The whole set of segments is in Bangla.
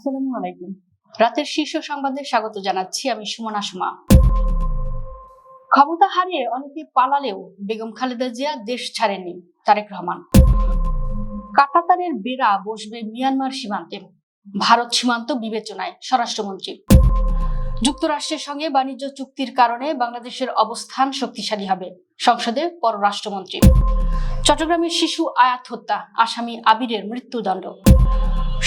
আসসালামু আলাইকুম। রাতের শীর্ষ সংবাদে স্বাগত জানাচ্ছি আমি সুমনা সুমা। ক্ষমতা হারিয়ে অনেকে পালালেও বেগম খালেদা জিয়া দেশ ছাড়েননি। তারেক রহমান। কাঁটাতারের বেড়া বসবে মিয়ানমার সীমান্তে, ভারত সীমান্ত বিবেচনায় স্বরাষ্ট্রমন্ত্রী। যুক্তরাষ্ট্রের সঙ্গে বাণিজ্য চুক্তির কারণে বাংলাদেশের অবস্থান শক্তিশালী হবে, সংসদে পররাষ্ট্রমন্ত্রী। চট্টগ্রামের শিশু আয়াত হত্যা, আসামি আবিরের মৃত্যুদণ্ড।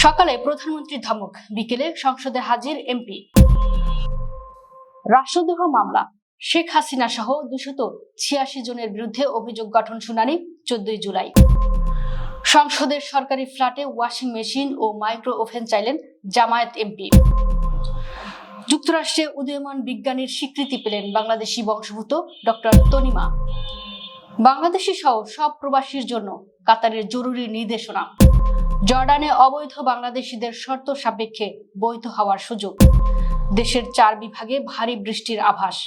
সকালে প্রধানমন্ত্রীর ধমক, বিকেলে সংসদে হাজির এমপি। রাষ্ট্রদ্রোহ মামলা, শেখ হাসিনা সহ 286 জনের বিরুদ্ধে অভিযোগ গঠন শুনানি 14 জুলাই। সংসদের সরকারি ফ্ল্যাটে ওয়াশিং মেশিন ও মাইক্রো ওভেন চাইলেন জামায়াত এমপি। যুক্তরাষ্ট্রে উদীয়মান বিজ্ঞানীর স্বীকৃতি পেলেন বাংলাদেশি বংশোদ্ভূত ডক্টর তনিমা। বাংলাদেশি সহ সব প্রবাসীর জন্য কাতারের জরুরি নির্দেশনা। জর্ডানে অবৈধ বাংলাদেশিদের শর্ত সাপেক্ষে বৈধ হওয়ার সুযোগ। দেশের 4 বিভাগে ভারী বৃষ্টির আভাস।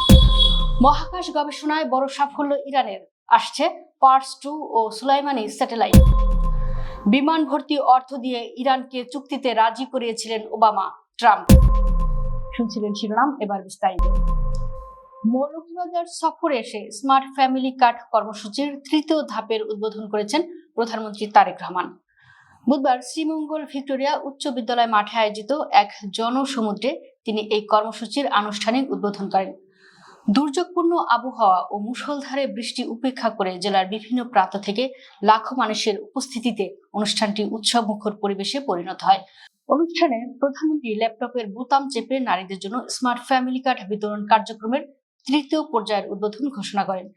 মহাকাশ গবেষণায় বড় সাফল্য ইরানের, আসছে পার্স 2 ও সুলাইমানি স্যাটেলাইট। বিমান ভর্তি অর্থ দিয়ে ইরানকে চুক্তিতে রাজি করিয়েছিলেন ওবামা, ট্রাম্প। শুনছিলেন শিরোনাম, এবার বিস্তারিত। মৌলভীবাজার সফরে এসে স্মার্ট ফ্যামিলি কার্ড কর্মসূচির 3য় ধাপের উদ্বোধন করেছেন প্রধানমন্ত্রী তারেক রহমান। বুধবার শ্রীমঙ্গল ভিক্টোরিয়া উচ্চ বিদ্যালয় মাঠে আয়োজিত এক জনসমুদ্রে তিনি এই কর্মসূচির আনুষ্ঠানিক উদ্বোধন করেন। দুর্যোগপূর্ণ আবহাওয়া ও মুষলধারে বৃষ্টি উপেক্ষা করে জেলার বিভিন্ন প্রান্ত থেকে লাখো মানুষের উপস্থিতিতে অনুষ্ঠানটি উৎসবমুখর পরিবেশে পরিণত হয়। অনুষ্ঠানে প্রধানমন্ত্রী ল্যাপটপের বোতাম চেপে নারীদের জন্য স্মার্ট ফ্যামিলি কার্ড বিতরণ কার্যক্রমের 3য় পর্যায়ের উদ্বোধন ঘোষণা করেন।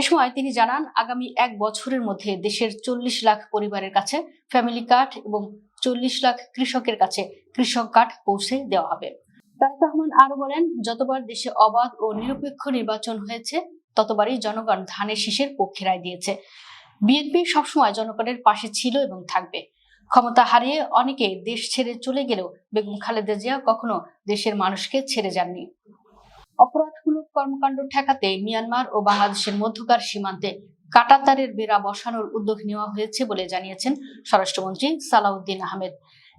এ সময় তিনি জানান, আগামী 1 বছরের মধ্যে দেশের 40 লাখ পরিবারের কাছে ফ্যামিলি কার্ড এবং 40 লাখ কৃষকের কাছে কৃষক কার্ড পৌঁছে দেওয়া হবে। তারেক রহমান আরো বলেন, যতবার দেশে অবাধ ও নিরপেক্ষ নির্বাচন হয়েছে ততবারই জনগণ ধানের শীষের পক্ষে রায় দিয়েছে। বিএনপি সবসময় জনগণের পাশে ছিল এবং থাকবে। ক্ষমতা হারিয়ে অনেকে দেশ ছেড়ে চলে গেলেও বেগম খালেদা জিয়া কখনো দেশের মানুষকে ছেড়ে যাননি। অপরাধমূলক কর্মকাণ্ড ঠেকাতে মিয়ানমার ও বাংলাদেশের মধ্যকার সীমান্তে কাঁটাতারের বেড়া বসানোর উদ্যোগ নেওয়া হয়েছে বলে জানিয়েছেন স্বরাষ্ট্রমন্ত্রী সালাউদ্দিন আহমেদ।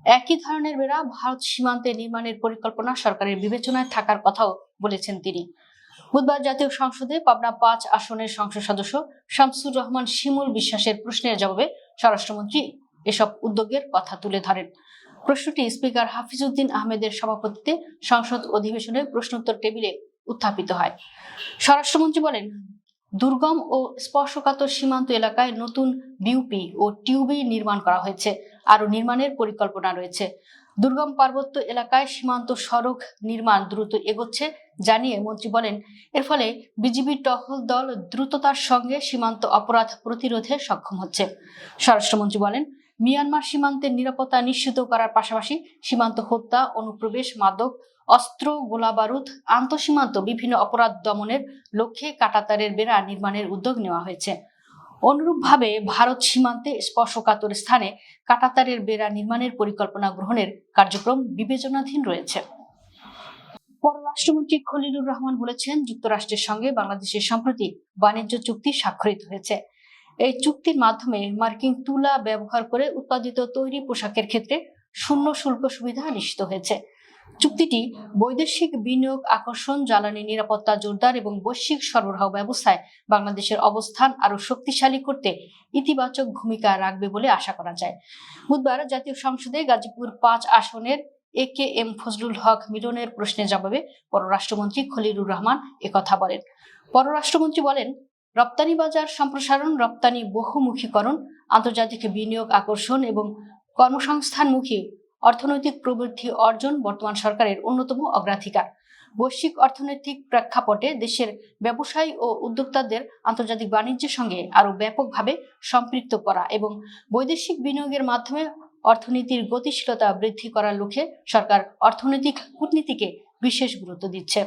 একই ধরনের বেড়া ভারত সীমান্তে নির্মাণের পরিকল্পনা সরকারের বিবেচনায় থাকার কথাও বলেছেন তিনি। বুধবার জাতীয় সংসদে পাবনা 5 আসনের সংসদ সদস্য শামসুর রহমান শিমুল বিশ্বাসের প্রশ্নের জবাবে স্বরাষ্ট্রমন্ত্রী এসব উদ্যোগের কথা তুলে ধরেন। প্রশ্নটি স্পিকার হাফিজউদ্দিন আহমেদের সভাপতিত্বে সংসদ অধিবেশনে প্রশ্নোত্তর টেবিলে উত্থাপিত হয়। স্বরাষ্ট্রমন্ত্রী বলেন, দুর্গম ও স্পর্শকাতর সীমান্ত এলাকায় নতুন বিউপি ও টিউবি নির্মাণ করা হয়েছে, আরো নির্মাণের পরিকল্পনা রয়েছে। দুর্গম পার্বত্য এলাকায় সীমান্ত সড়ক নির্মাণ দ্রুত এগোচ্ছে জানিয়ে মন্ত্রী বলেন, এর ফলে বিজিবি টহল দল দ্রুততার সঙ্গে সীমান্ত অপরাধ প্রতিরোধে সক্ষম হচ্ছে। স্বরাষ্ট্রমন্ত্রী বলেন, মিয়ানমার সীমান্তের নিরাপত্তা নিশ্চিত করার পাশাপাশি সীমান্ত হত্যা, অনুপ্রবেশ, মাদক, অস্ত্র, গোলাবারুদ, আন্তঃসীমান্ত বিভিন্ন অপরাধ দমনের লক্ষ্যে কাঁটাতারের বেড়া নির্মাণের উদ্যোগ নেওয়া হয়েছে। অনুরূপভাবে ভারত সীমান্তে স্পর্শকাতর স্থানে কাঁটাতারের বেড়া নির্মাণের পরিকল্পনা গ্রহণের কার্যক্রম বিবেচনাধীন রয়েছে। পররাষ্ট্রমন্ত্রী খলিলুর রহমান বলেছেন, যুক্তরাষ্ট্রের সঙ্গে বাংলাদেশের সম্প্রতি বাণিজ্য চুক্তি স্বাক্ষরিত হয়েছে। এই চুক্তির মাধ্যমে মার্কিন তুলা ব্যবহার করে উৎপাদিত তৈরি পোশাকের ক্ষেত্রে শূন্য শুল্ক সুবিধা নিশ্চিত হয়েছে। চুক্তিটি বৈদেশিক বিনিয়োগ আকর্ষণ, জ্বালানি নিরাপত্তা জোরদার এবং বৈশ্বিক সরবরাহ ব্যবস্থায় বাংলাদেশের অবস্থান আরো শক্তিশালী করতে ইতিবাচক ভূমিকা রাখবে বলে আশা করা যায়। বুধবার জাতীয় সংসদে গাজীপুর 5 আসনের AKM ফজলুল হক মিলনের প্রশ্নের জবাবে পররাষ্ট্রমন্ত্রী খলিলুর রহমান একথা বলেন। পররাষ্ট্রমন্ত্রী বলেন, রপ্তানি বাজার সম্প্রসারণ, রপ্তানি বহুমুখীকরণ, আন্তর্জাতিক বিনিয়োগ আকর্ষণ এবং কর্মসংস্থানমুখী অর্থনৈতিক প্রবৃদ্ধি অর্জন বর্তমান সরকারের অন্যতম অগ্রাধিকার। বৈশ্বিক অর্থনৈতিক প্রেক্ষাপটে দেশের ব্যবসায়ী ও উদ্যোক্তাদের আন্তর্জাতিক বাণিজ্যের সঙ্গে আরো ব্যাপকভাবে সম্পৃক্ত করা এবং বৈদেশিক বিনিয়োগের মাধ্যমে অর্থনীতির গতিশীলতা বৃদ্ধি করার লক্ষ্যে সরকার অর্থনৈতিক কূটনীতিকে বিশেষ গুরুত্ব দিচ্ছে।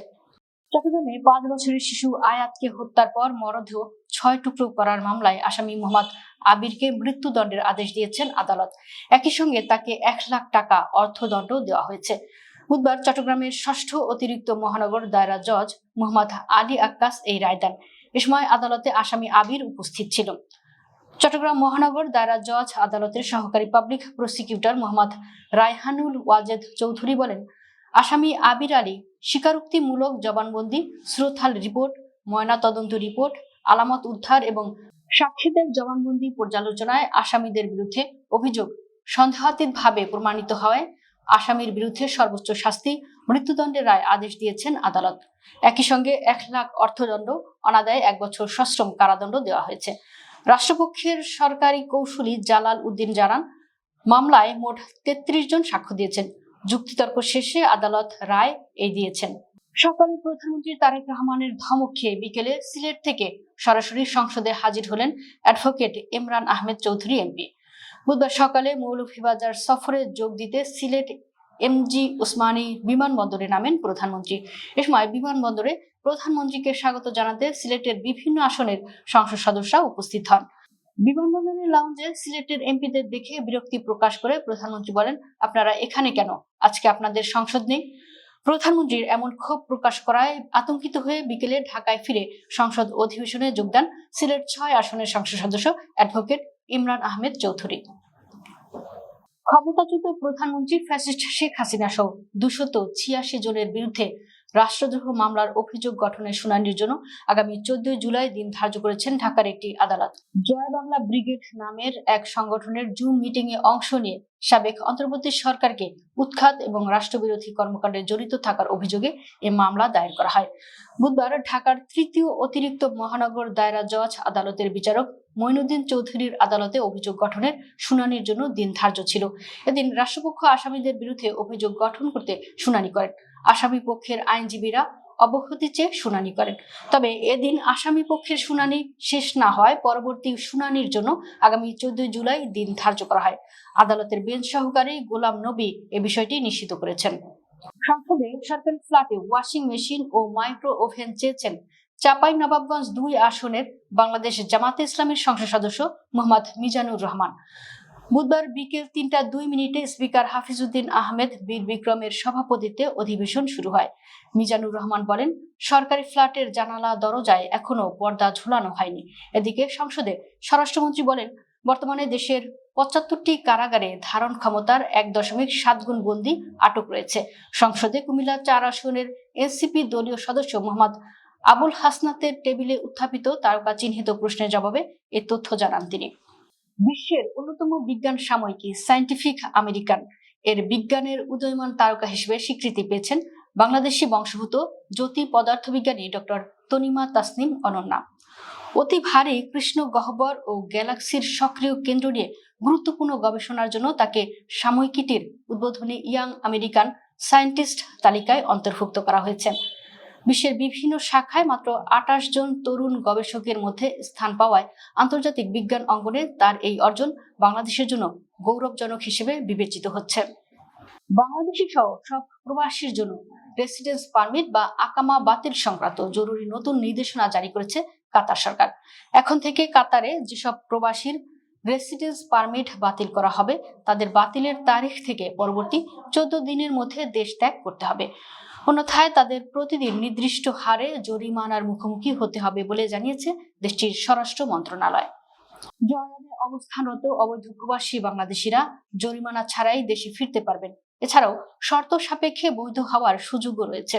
চট্টগ্রামে 5 বছরের শিশু আয়াতকে হত্যার পর মরদেহ 6 টুকরো করার মামলায় আসামি মোহাম্মদ আবিরকে মৃত্যুদণ্ডের আদেশ দিয়েছেন আদালত। একই সঙ্গে তাকে 1 লাখ টাকা অর্থদণ্ড দেওয়া হয়েছে। বুধবার চট্টগ্রামের 6ষ্ঠ অতিরিক্ত মহানগর দায়রা জজ মোহাম্মদ আলী আক্কাস এই রায় দেন। এ সময় আদালতে আসামি আবির উপস্থিত ছিল। চট্টগ্রাম মহানগর দায়রা জজ আদালতের সহকারী পাবলিক প্রসিকিউটর মোহাম্মদ রায়হানুল ওয়াজেদ চৌধুরী বলেন, আসামি আবির আলী স্বীকারোক্তিমূলক জবানবন্দি, শ্রোতাল রিপোর্ট, ময়না তদন্ত রিপোর্ট, আলামত উদ্ধার এবং সাক্ষীদের জবানবন্দি পর্যালোচনায় আসামিদের বিরুদ্ধে অভিযোগ সন্দেহাতীতভাবে প্রমাণিত হওয়ায় আসামির বিরুদ্ধে সর্বোচ্চ শাস্তি মৃত্যুদণ্ডের রায় আদেশ দিয়েছেন আদালত। একই সঙ্গে 1 লাখ অর্থদণ্ড, অনাদায়ে 1 বছর সশ্রম কারাদণ্ড দেওয়া হয়েছে। রাষ্ট্রপক্ষের সরকারি কৌঁসুলি জালাল উদ্দিন জানান, মামলায় মোট 33 জন সাক্ষ্য দিয়েছেন। যুক্তিতর্ক শেষে আদালত রায় দিয়েছেন। সকালে প্রধানমন্ত্রী তারেক রহমানের ধমক খেয়ে বিকেলে সিলেট থেকে সরাসরি সংসদে হাজির হলেন অ্যাডভোকেট ইমরান আহমেদ চৌধুরী এমপি। বুধবার সকালে মৌলভীবাজার সফরে যোগ দিতে সিলেট এমজি ওসমানী বিমানবন্দরে নামেন প্রধানমন্ত্রী। এ সময় বিমানবন্দরে প্রধানমন্ত্রীকে স্বাগত জানাতে সিলেটের বিভিন্ন আসনের সংসদ সদস্যরা উপস্থিত হন। বিমানবন্দরের লাউঞ্জে সিলেটের এমপিদের দেখে বিরক্তি প্রকাশ করে প্রধানমন্ত্রী বলেন, আপনারা এখানে কেন? আজকে আপনাদের সংসদ নেই? প্রধানমন্ত্রীর এমন ক্ষোভ প্রকাশ করায় আতঙ্কিত হয়ে বিকেলে ঢাকায় ফিরে সংসদ অধিবেশনে যোগ দেন সিলেট 6 আসনের সংসদ সদস্য অ্যাডভোকেট ইমরান আহমেদ চৌধুরী। ক্ষমতাচ্যুত প্রধানমন্ত্রী ফ্যাসিস্ট শেখ হাসিনা সহ 286 জনের বিরুদ্ধে রাষ্ট্রদ্রোহ মামলার অভিযোগ গঠনের শুনানির জন্য আগামী 14 জুলাই দিন ধার্য করেছেন ঢাকার একটি আদালত। জয় বাংলা ব্রিগেড নামের এক সংগঠনের জুম মিটিং এ অংশ নিয়ে সাবেক অন্তর্বর্তী সরকারকে উৎখাত এবং রাষ্ট্রবিরোধী কর্মকাণ্ডে জড়িত থাকার অভিযোগে এ মামলা দায়ের করা হয়। বুধবার ঢাকার 3য় অতিরিক্ত মহানগর দায়রা জজ আদালতের বিচারক মঈনুদ্দিন চৌধুরীর আদালতে অভিযোগ গঠনের শুনানির জন্য দিন ধার্য ছিল। এদিন রাষ্ট্রপক্ষ আসামিদের বিরুদ্ধে অভিযোগ গঠন করতে শুনানি করেন। আসামি পক্ষের আইনজীবীরা অব্যাহতি চেয়ে শুনানি করেন। তবে এদিন আসামি পক্ষের শুনানি শেষ না হয় পরবর্তী শুনানির জন্য আগামী 14 জুলাই দিন ধার্য করা হয়। আদালতের বেঞ্চ সহকারী গোলাম নবী এ বিষয়টি নিশ্চিত করেছেন। সংসদে সরকারি ফ্ল্যাটে ওয়াশিং মেশিন ও মাইক্রো ওভেন চেয়েছেন চাঁপাইনবাবগঞ্জ 2 আসনের বাংলাদেশ জামাতে ইসলামের সংসদ সদস্য মোহাম্মদ মিজানুর রহমান। বুধবার বিকেল 3:02 স্পিকার হাফিজউদ্দিন আহমেদ বীর বিক্রমের সভাপতিত্বে অধিবেশন শুরু হয়। মিজানুর রহমান বলেন, সরকারি ফ্ল্যাটের জানালা দরজায় এখনো পর্দা ঝুলানো হয়নি। এদিকে সংসদে স্বরাষ্ট্রমন্ত্রী বলেন, বর্তমানে দেশের 75টি কারাগারে ধারণ ক্ষমতার 1.7 গুণ বন্দী আটক রয়েছে। সংসদে কুমিল্লা 4 আসনের এনসিপি দলীয় সদস্য মোহাম্মদ আবুল হাসনাতের টেবিলে উত্থাপিত তারকা চিহ্নিত প্রশ্নের জবাবে এ তথ্য জানান তিনি। বিশ্বের অন্যতম বিজ্ঞান সাময়িকী সায়েন্টিফিক আমেরিকান এর বিজ্ঞানের উদীয়মান তারকা হিসেবে স্বীকৃতি পেয়েছেন বাংলাদেশি বংশোদ্ভূত জ্যোতি পদার্থবিজ্ঞানী ডক্টর তনিমা তাসনিম অনন্যা। অতি ভারী কৃষ্ণ গহ্বর ও গ্যালাক্সির সক্রিয় কেন্দ্র নিয়ে গুরুত্বপূর্ণ গবেষণার জন্য তাকে সাময়িকীটির উদ্বোধনী ইয়াং আমেরিকান সায়েন্টিস্ট তালিকায় অন্তর্ভুক্ত করা হয়েছে। বিশ্বের বিভিন্ন শাখায় মাত্র 28 জন তরুণ গবেষকের মধ্যে স্থান পাওয়ায় আন্তর্জাতিক বিজ্ঞান অঙ্গনে তার এই অর্জন বাংলাদেশের জন্য গৌরবজনক হিসেবে বিবেচিত হচ্ছে। বাংলাদেশি সহ সব প্রবাসীর জন্য রেসিডেন্স পারমিট বা আকামা বাতিল সংক্রান্ত জরুরি নতুন নির্দেশনা জারি করেছে কাতার সরকার। এখন থেকে কাতারে যেসব প্রবাসীর রেসিডেন্স পারমিট বাতিল করা হবে তাদের বাতিলের তারিখ থেকে পরবর্তী 14 দিনের মধ্যে দেশ ত্যাগ করতে হবে। অন্যথায় তাদের প্রতিদিন নির্দিষ্ট হারে জরিমানার মুখোমুখি হতে হবে বলে জানিয়েছে দেশটির স্বরাষ্ট্র মন্ত্রণালয়। জর্ডানে অবস্থানরত অবৈধ প্রবাসী বাংলাদেশিরা জরিমানা ছাড়াই দেশে ফিরতে পারবেন। এছাড়াও শর্ত সাপেক্ষে বৈধ হওয়ার সুযোগও রয়েছে।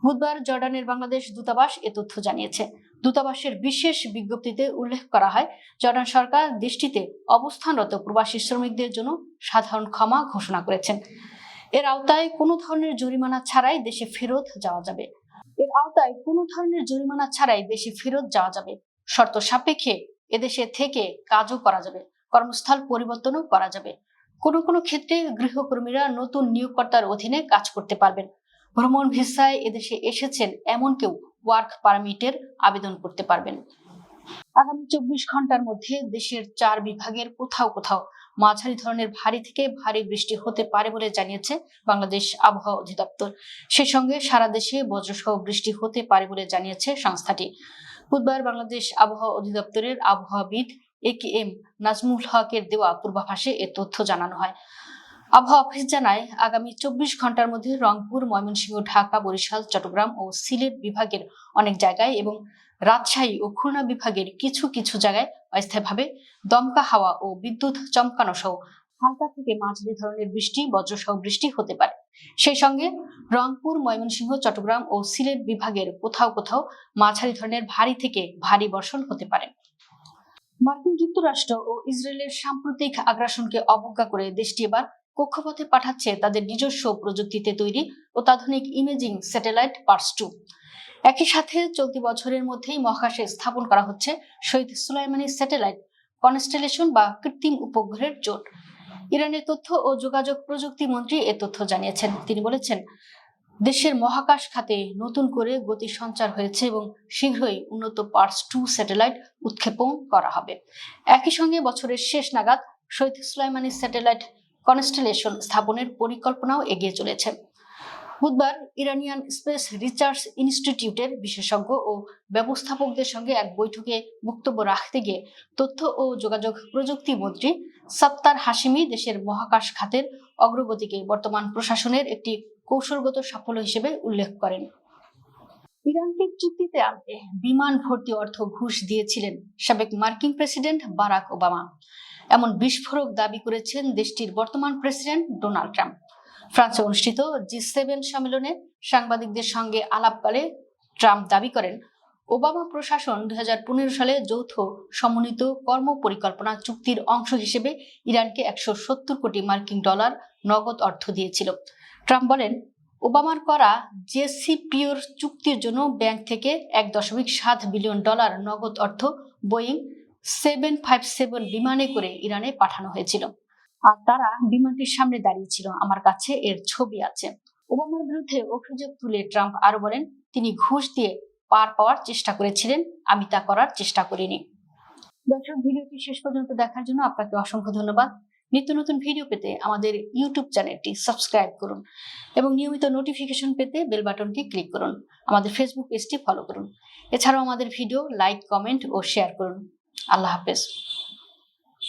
বুধবার জর্ডানের বাংলাদেশ দূতাবাস এ তথ্য জানিয়েছে। দূতাবাসের বিশেষ বিজ্ঞপ্তিতে উল্লেখ করা হয়, জর্ডান সরকার দেশটিতে অবস্থানরত প্রবাসী শ্রমিকদের জন্য সাধারণ ক্ষমা ঘোষণা করেছেন। এর আওতায় কোনো ধরনের জরিমানা ছাড়াই দেশে ফেরত যাওয়া যাবে। শর্ত সাপেক্ষে এদেশে থেকে কাজও করা যাবে, কর্মস্থল পরিবর্তনও করা যাবে। কোনো ক্ষেত্রে গৃহকর্মীরা নতুন নিয়োগকর্তার অধীনে কাজ করতে পারবেন। ভ্রমণ ভিসায় এদেশে এসেছেন এমন কেউ ওয়ার্ক পারমিটের আবেদন করতে পারবেন। আগামী 24 ঘন্টার মধ্যে দেশের 4 বিভাগের কোথাও কোথাও মাঝারি ধরনের ভারী থেকে ভারী বৃষ্টি হতে পারে বলে জানিয়েছে বাংলাদেশ আবহাওয়া অধিদপ্তর। সেই সঙ্গে সারা দেশে বজ্রসহ বৃষ্টি হতে পারে বলে জানিয়েছে সংস্থাটি। বুধবার বাংলাদেশ আবহাওয়া অধিদপ্তরের আবহাওয়াবিদ AKM নাজমুল হকের দেওয়া পূর্বাভাসে এ তথ্য জানানো হয়। আবহাওয়া অফিস জানায়, আগামী 24 ঘন্টার মধ্যে রংপুর, ময়মনসিংহ, ঢাকা, বরিশাল, চট্টগ্রাম ও সিলেট বিভাগের অনেক জায়গায় এবং রাজশাহী ও খুলনা বিভাগের কিছু কিছু জায়গায় অস্থায়ীভাবে দমকা হাওয়া ও বিদ্যুৎ চমকানো সহ হালকা থেকে মাঝারি ধরনের বৃষ্টি, বজ্রসহ বৃষ্টি হতে পারে। সেই সঙ্গে রংপুর, ময়মনসিংহ, চট্টগ্রাম ও সিলেট বিভাগের কোথাও কোথাও মাঝারি ধরনের ভারী থেকে ভারী বর্ষণ হতে পারে। মার্কিন যুক্তরাষ্ট্র ও ইসরায়েলের সাম্প্রতিক আগ্রাসনকে অবজ্ঞা করে দেশটি এবার কক্ষপথে পাঠাচ্ছে তাদের নিজস্ব প্রযুক্তিতে তৈরি অত্যাধুনিক ইমেজিং স্যাটেলাইট পার্স-2। একই সাথে চলতি বছরের মধ্যেই মহাকাশে স্থাপন করা হচ্ছে শহীদ সুলাইমানি স্যাটেলাইট কনস্টেলেশন বা কৃত্রিম উপগ্রহের জোট। ইরানের তথ্য ও যোগাযোগ প্রযুক্তি মন্ত্রী এ তথ্য জানিয়েছেন। তিনি বলেছেন, দেশের মহাকাশ খাতে নতুন করে গতি সঞ্চার হয়েছে এবং শীঘ্রই উন্নত পার্স-2 স্যাটেলাইট উৎক্ষেপণ করা হবে। একই সঙ্গে বছরের শেষ নাগাদ শহীদ সুলাইমানি স্যাটেলাইট কনস্টেলেশন স্থাপনের পরিকল্পনাও এগিয়ে চলেছে। বুধবার ইরানিয়ান স্পেস রিসার্চ ইনস্টিটিউটের বিশেষজ্ঞ ও ব্যবস্থাপকদের সঙ্গে এক বৈঠকে বক্তব্য রাখতে গিয়ে তথ্য ও যোগাযোগ প্রযুক্তি মন্ত্রী সাত্তার হাশিমি দেশের মহাকাশ খাতের অগ্রগতিকে বর্তমান প্রশাসনের একটি কৌশলগত সাফল্য হিসেবে উল্লেখ করেন। ইরানকে চুক্তিতে আনতে বিমান ভর্তি অর্থ ঘুষ দিয়েছিলেন সাবেক মার্কিন প্রেসিডেন্ট বারাক ওবামা, এমন বিস্ফোরক দাবি করেছেন দেশটির বর্তমান প্রেসিডেন্ট ডোনাল্ড ট্রাম্প। ফ্রান্সে অনুষ্ঠিত G7 সম্মেলনে সাংবাদিকদের সঙ্গে আলাপকালে ট্রাম্প দাবি করেন, ওবামা প্রশাসন 2015 সালে যৌথ সমন্বিত কর্ম পরিকল্পনা চুক্তির অংশ হিসেবে ইরানকে 170 কোটি মার্কিন ডলার নগদ অর্থ দিয়েছিল। ট্রাম্প বলেন, ওবামার করা জেসিপিওর চুক্তির জন্য ব্যাংক থেকে $1.7 বিলিয়ন নগদ অর্থ বোয়িং 757 বিমানে করে ইরানে পাঠানো হয়েছিল, আর তারা বিমানটির সামনে দাঁড়িয়েছিল। আমার কাছে এর ছবি আছে। ওবামার বিরুদ্ধে অভিযোগ তুলে ট্রাম্প আরো বলেন, তিনি ঘুষ দিয়ে পার পাওয়ার চেষ্টা করেছিলেন, আমি তা করার চেষ্টা করিনি। দর্শক, ভিডিওটি শেষ পর্যন্ত দেখার জন্য আপনাকে অসংখ্য ধন্যবাদ। নিত্য নতুন ভিডিও পেতে আমাদের ইউটিউব চ্যানেলটি সাবস্ক্রাইব করুন এবং নিয়মিত নোটিফিকেশন পেতে বেল বাটনটি ক্লিক করুন। আমাদের ফেসবুক পেজটি ফলো করুন। এছাড়াও আমাদের ভিডিও লাইক, কমেন্ট ও শেয়ার করুন। আল্লাহ হাফেজ।